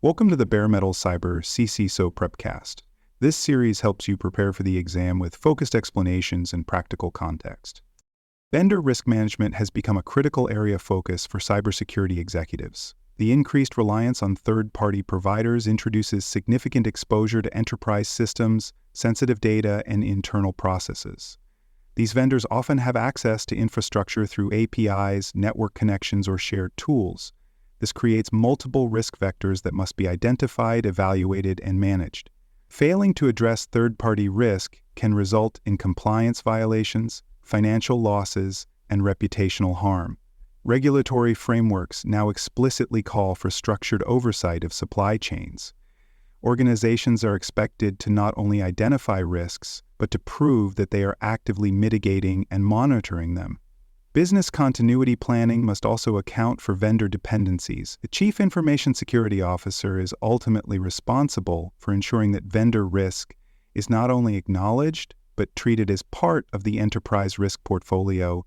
Welcome to the Bare Metal Cyber CCISO Prepcast. This series helps you prepare for the exam with focused explanations and practical context. Vendor risk management has become a critical area of focus for cybersecurity executives. The increased reliance on third-party providers introduces significant exposure to enterprise systems, sensitive data, and internal processes. These vendors often have access to infrastructure through APIs, network connections, or shared tools. This creates multiple risk vectors that must be identified, evaluated, and managed. Failing to address third-party risk can result in compliance violations, financial losses, and reputational harm. Regulatory frameworks now explicitly call for structured oversight of supply chains. Organizations are expected to not only identify risks, but to prove that they are actively mitigating and monitoring them. Business continuity planning must also account for vendor dependencies. The Chief Information Security Officer is ultimately responsible for ensuring that vendor risk is not only acknowledged, but treated as part of the enterprise risk portfolio.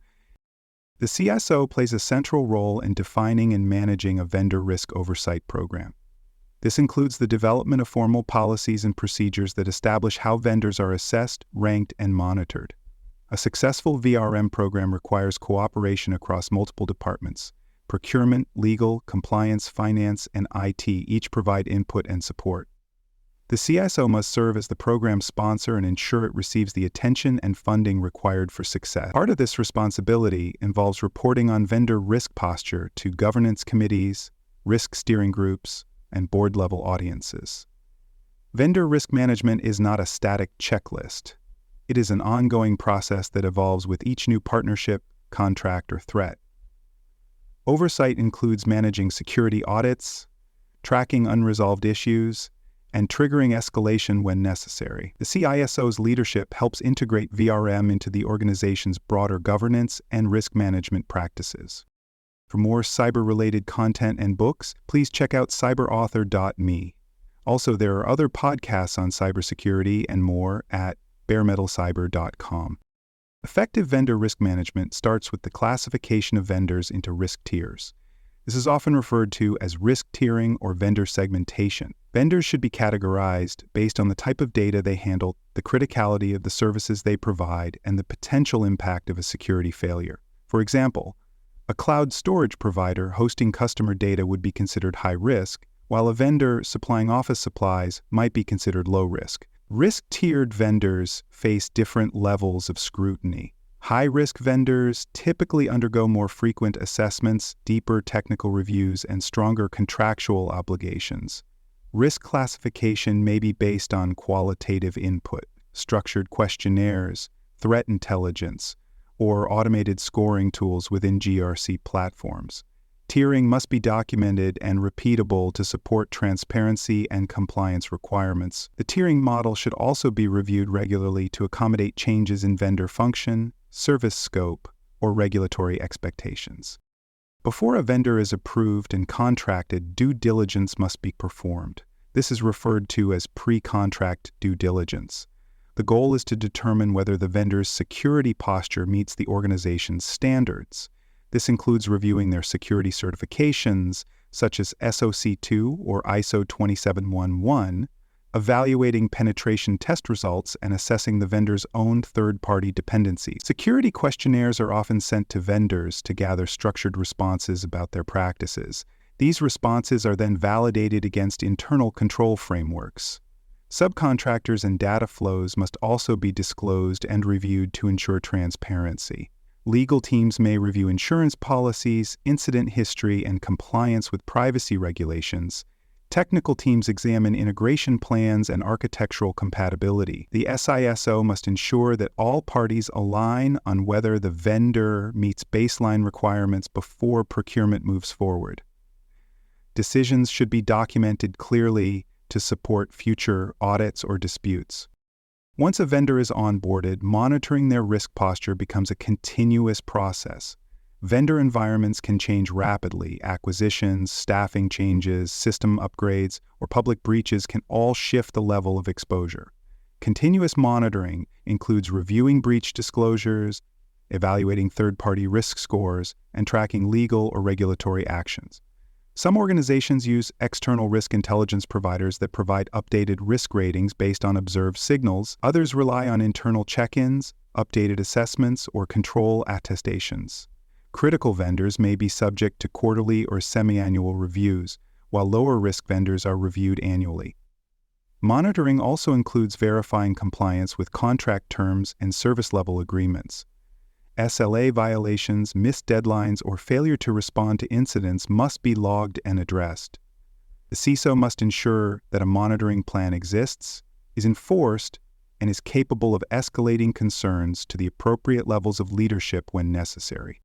The CISO plays a central role in defining and managing a vendor risk oversight program. This includes the development of formal policies and procedures that establish how vendors are assessed, ranked, and monitored. A successful VRM program requires cooperation across multiple departments. Procurement, legal, compliance, finance, and IT each provide input and support. The CISO must serve as the program sponsor and ensure it receives the attention and funding required for success. Part of this responsibility involves reporting on vendor risk posture to governance committees, risk steering groups, and board-level audiences. Vendor risk management is not a static checklist. It is an ongoing process that evolves with each new partnership, contract, or threat. Oversight includes managing security audits, tracking unresolved issues, and triggering escalation when necessary. The CISO's leadership helps integrate VRM into the organization's broader governance and risk management practices. For more cyber-related content and books, please check out cyberauthor.me. Also, there are other podcasts on cybersecurity and more at baremetalcyber.com. Effective vendor risk management starts with the classification of vendors into risk tiers. This is often referred to as risk tiering or vendor segmentation. Vendors should be categorized based on the type of data they handle, the criticality of the services they provide, and the potential impact of a security failure. For example, a cloud storage provider hosting customer data would be considered high risk, while a vendor supplying office supplies might be considered low risk. Risk-tiered vendors face different levels of scrutiny. High-risk vendors typically undergo more frequent assessments, deeper technical reviews, and stronger contractual obligations. Risk classification may be based on qualitative input, structured questionnaires, threat intelligence, or automated scoring tools within GRC platforms. Tiering must be documented and repeatable to support transparency and compliance requirements. The tiering model should also be reviewed regularly to accommodate changes in vendor function, service scope, or regulatory expectations. Before a vendor is approved and contracted, due diligence must be performed. This is referred to as pre-contract due diligence. The goal is to determine whether the vendor's security posture meets the organization's standards. This includes reviewing their security certifications, such as SOC 2 or ISO 27711, evaluating penetration test results, and assessing the vendor's own third-party dependencies. Security questionnaires are often sent to vendors to gather structured responses about their practices. These responses are then validated against internal control frameworks. Subcontractors and data flows must also be disclosed and reviewed to ensure transparency. Legal teams may review insurance policies, incident history, and compliance with privacy regulations. Technical teams examine integration plans and architectural compatibility. The CISO must ensure that all parties align on whether the vendor meets baseline requirements before procurement moves forward. Decisions should be documented clearly to support future audits or disputes. Once a vendor is onboarded, monitoring their risk posture becomes a continuous process. Vendor environments can change rapidly. Acquisitions, staffing changes, system upgrades, or public breaches can all shift the level of exposure. Continuous monitoring includes reviewing breach disclosures, evaluating third-party risk scores, and tracking legal or regulatory actions. Some organizations use external risk intelligence providers that provide updated risk ratings based on observed signals. Others rely on internal check-ins, updated assessments, or control attestations. Critical vendors may be subject to quarterly or semi-annual reviews, while lower-risk vendors are reviewed annually. Monitoring also includes verifying compliance with contract terms and service-level agreements. SLA violations, missed deadlines, or failure to respond to incidents must be logged and addressed. The CISO must ensure that a monitoring plan exists, is enforced, and is capable of escalating concerns to the appropriate levels of leadership when necessary.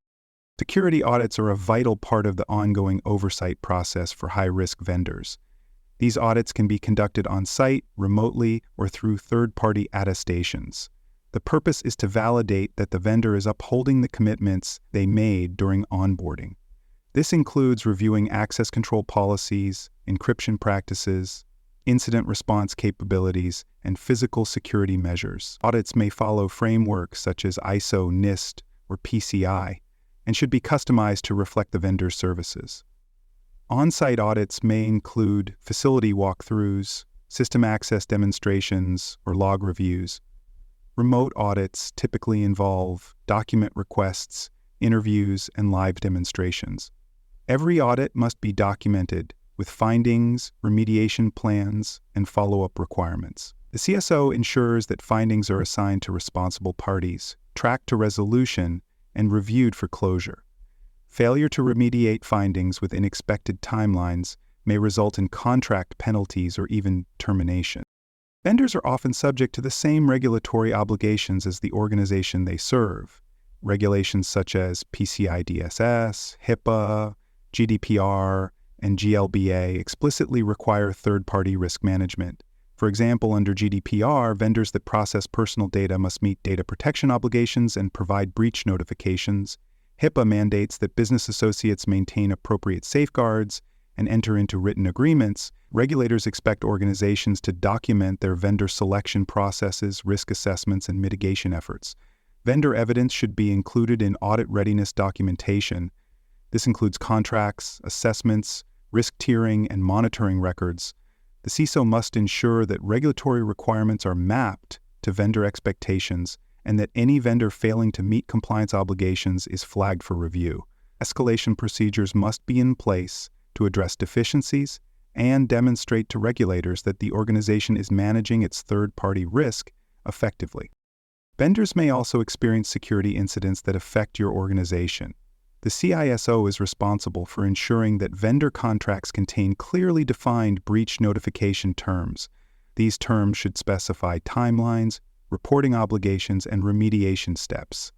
Security audits are a vital part of the ongoing oversight process for high-risk vendors. These audits can be conducted on-site, remotely, or through third-party attestations. The purpose is to validate that the vendor is upholding the commitments they made during onboarding. This includes reviewing access control policies, encryption practices, incident response capabilities, and physical security measures. Audits may follow frameworks such as ISO, NIST, or PCI, and should be customized to reflect the vendor's services. On-site audits may include facility walkthroughs, system access demonstrations, or log reviews. Remote audits typically involve document requests, interviews, and live demonstrations. Every audit must be documented with findings, remediation plans, and follow-up requirements. The CSO ensures that findings are assigned to responsible parties, tracked to resolution, and reviewed for closure. Failure to remediate findings within expected timelines may result in contract penalties or even termination. Vendors are often subject to the same regulatory obligations as the organization they serve. Regulations such as PCI DSS, HIPAA, GDPR, and GLBA explicitly require third-party risk management. For example, under GDPR, vendors that process personal data must meet data protection obligations and provide breach notifications. HIPAA mandates that business associates maintain appropriate safeguards and enter into written agreements. Regulators expect organizations to document their vendor selection processes, risk assessments, and mitigation efforts. Vendor evidence should be included in audit readiness documentation. This includes contracts, assessments, risk tiering, and monitoring records. The CISO must ensure that regulatory requirements are mapped to vendor expectations and that any vendor failing to meet compliance obligations is flagged for review. Escalation procedures must be in place to address deficiencies and demonstrate to regulators that the organization is managing its third-party risk effectively. Vendors may also experience security incidents that affect your organization. The CISO is responsible for ensuring that vendor contracts contain clearly defined breach notification terms. These terms should specify timelines, reporting obligations, and remediation steps.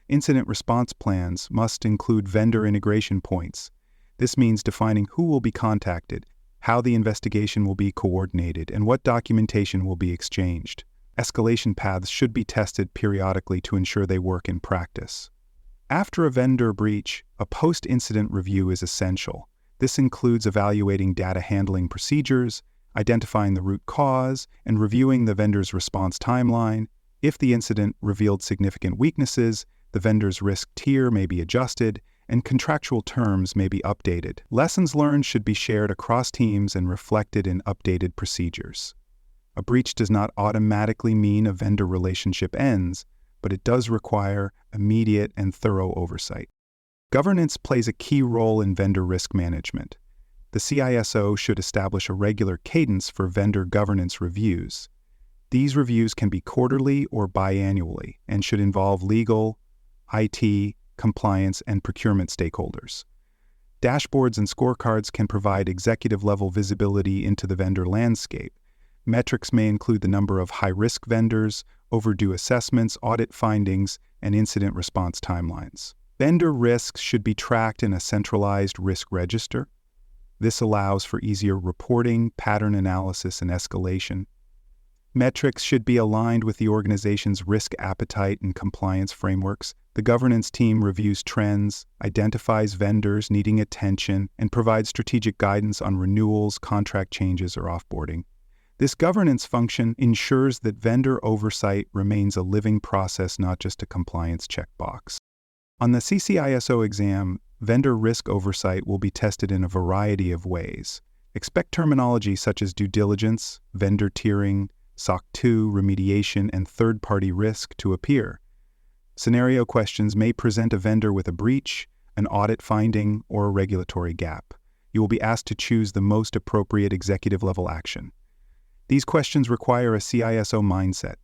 Incident response plans must include vendor integration points. This means defining who will be contacted, how the investigation will be coordinated, and what documentation will be exchanged. Escalation paths should be tested periodically to ensure they work in practice. After a vendor breach, a post-incident review is essential. This includes evaluating data handling procedures, identifying the root cause, and reviewing the vendor's response timeline. If the incident revealed significant weaknesses, the vendor's risk tier may be adjusted, and contractual terms may be updated. Lessons learned should be shared across teams and reflected in updated procedures. A breach does not automatically mean a vendor relationship ends, but it does require immediate and thorough oversight. Governance plays a key role in vendor risk management. The CISO should establish a regular cadence for vendor governance reviews. These reviews can be quarterly or biannually and should involve legal, IT, compliance, and procurement stakeholders. Dashboards and scorecards can provide executive-level visibility into the vendor landscape. Metrics may include the number of high-risk vendors, overdue assessments, audit findings, and incident response timelines. Vendor risks should be tracked in a centralized risk register. This allows for easier reporting, pattern analysis, and escalation. Metrics should be aligned with the organization's risk appetite and compliance frameworks. The governance team reviews trends, identifies vendors needing attention, and provides strategic guidance on renewals, contract changes, or offboarding. This governance function ensures that vendor oversight remains a living process, not just a compliance checkbox. On the CCISO exam, vendor risk oversight will be tested in a variety of ways. Expect terminology such as due diligence, vendor tiering, SOC 2, remediation, and third-party risk to appear. Scenario questions may present a vendor with a breach, an audit finding, or a regulatory gap. You will be asked to choose the most appropriate executive-level action. These questions require a CISO mindset,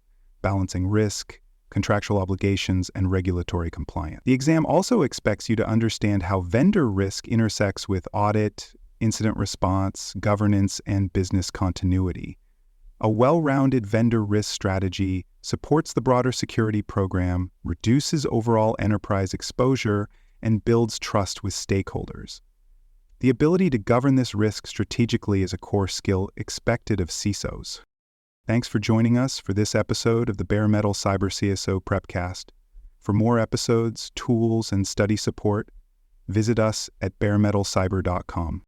balancing risk, contractual obligations, and regulatory compliance. The exam also expects you to understand how vendor risk intersects with audit, incident response, governance, and business continuity. A well-rounded vendor risk strategy supports the broader security program, reduces overall enterprise exposure, and builds trust with stakeholders. The ability to govern this risk strategically is a core skill expected of CISOs. Thanks for joining us for this episode of the Bare Metal Cyber CSO Prepcast. For more episodes, tools, and study support, visit us at baremetalcyber.com.